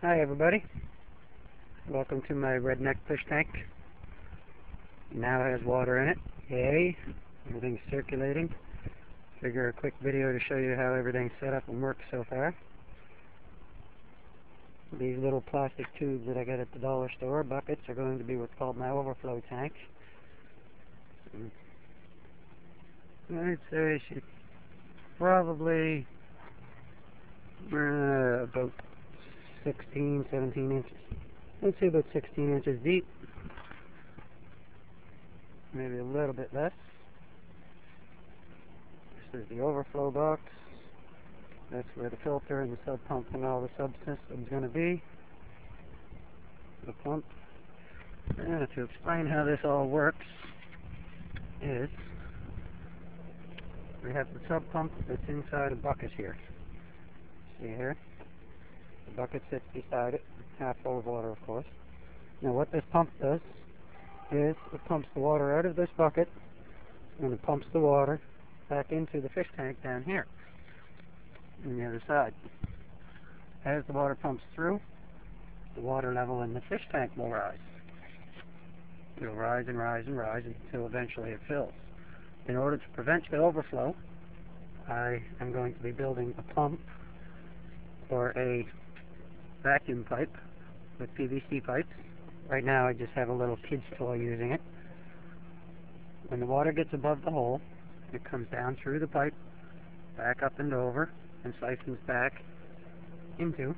Hi everybody, welcome to my redneck fish tank. Now has water in it, yay, everything's circulating. Figure a quick video to show you how everything's set up and works so far. These little plastic tubes that I got at the dollar store, buckets, are going to be what's called my overflow tank. I'd say she's probably about 16, 17 inches. Let's say about 16 inches deep. Maybe a little bit less. This is the overflow box. That's where the filter and the sub pump and all the subsystems going to be. The pump. And to explain how this all works is we have the sub pump that's inside a bucket here. See here? The bucket sits beside it, half full of water, of course. Now what this pump does is it pumps the water out of this bucket and it pumps the water back into the fish tank down here on the other side. As the water pumps through, the water level in the fish tank will rise. It will rise and rise and rise until eventually it fills. In order to prevent the overflow, I am going to be building a pump or a vacuum pipe with PVC pipes. Right now I just have a little kid's toy using it. When the water gets above the hole, it comes down through the pipe, back up and over, and siphons back into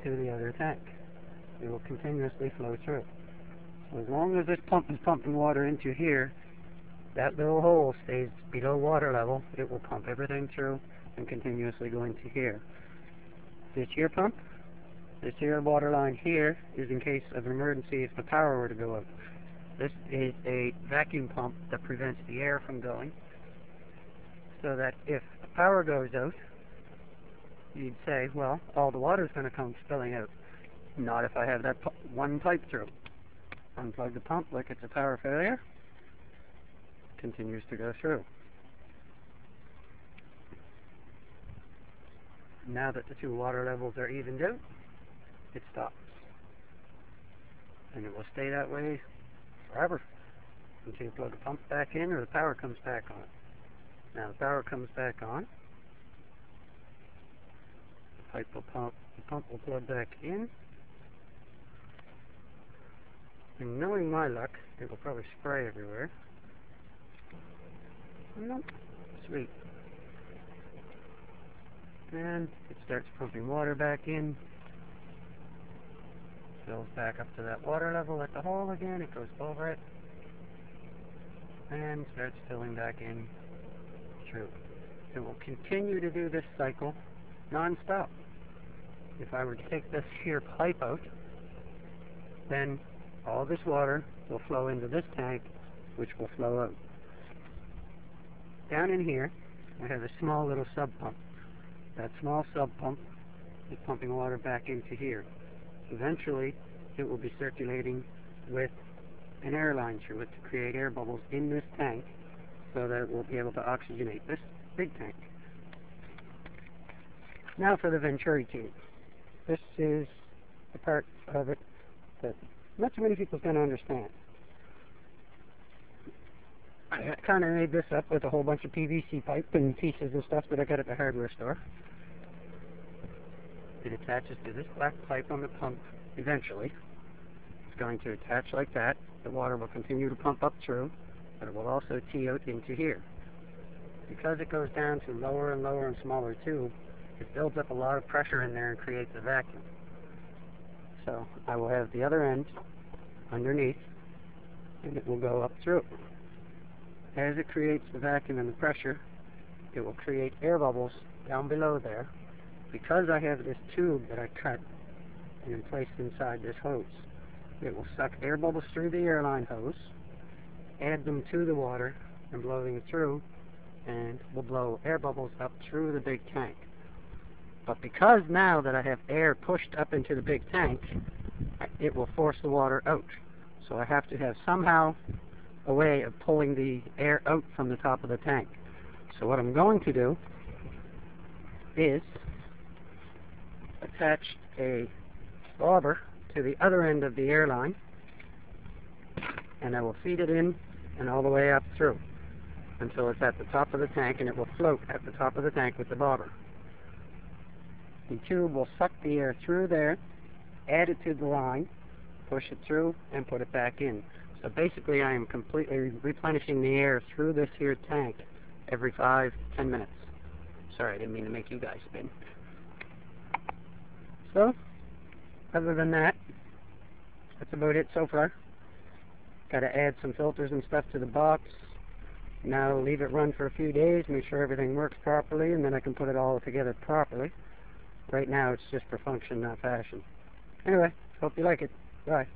the other tank. It will continuously flow through. So as long as this pump is pumping water into here, that little hole stays below water level. It will pump everything through and continuously go into here. This here pump, this here water line here is in case of an emergency if the power were to go out. This is a vacuum pump that prevents the air from going, so that if the power goes out, you'd say, well, all the water is going to come spilling out. Not if I have that one pipe through. Unplug the pump like it's a power failure. Continues to go through. Now that the two water levels are evened out, it stops. And it will stay that way forever until you plug the pump back in or the power comes back on. Now the power comes back on. The pump will plug back in. And knowing my luck, it will probably spray everywhere. Nope. Sweet. And it starts pumping water back in. Fills back up to that water level at the hole again. It goes over it. And starts filling back in through. It will continue to do this cycle non-stop. If I were to take this here pipe out, then all this water will flow into this tank, which will flow out. Down in here, I have a small little sub pump. That small sub pump is pumping water back into here. Eventually, it will be circulating with an air line through it to create air bubbles in this tank so that it will be able to oxygenate this big tank. Now for the Venturi tube. This is the part of it that not too many people are going to understand. I kind of made this up with a whole bunch of PVC pipe and pieces and stuff that I got at the hardware store. It attaches to this black pipe on the pump eventually. It's going to attach like that. The water will continue to pump up through, but it will also tee out into here. Because it goes down to lower and lower and smaller tube, it builds up a lot of pressure in there and creates a vacuum. So I will have the other end underneath, and it will go up through. As it creates the vacuum and the pressure, it will create air bubbles down below there. Because I have this tube that I cut and placed inside this hose, it will suck air bubbles through the airline hose, add them to the water, and blow them through, and will blow air bubbles up through the big tank. But because now that I have air pushed up into the big tank, it will force the water out. So I have to have somehow a way of pulling the air out from the top of the tank. So what I'm going to do is attach a bobber to the other end of the airline, and I will feed it in and all the way up through until it's at the top of the tank, and it will float at the top of the tank with the bobber. The tube will suck the air through there, add it to the line, push it through, and put it back in. So basically I am completely replenishing the air through this here tank every 5-10 minutes. Sorry, I didn't mean to make you guys spin. So, other than that, that's about it so far. Got to add some filters and stuff to the box. Now leave it run for a few days, make sure everything works properly, and then I can put it all together properly. Right now it's just for function, not fashion. Anyway, hope you like it. Bye.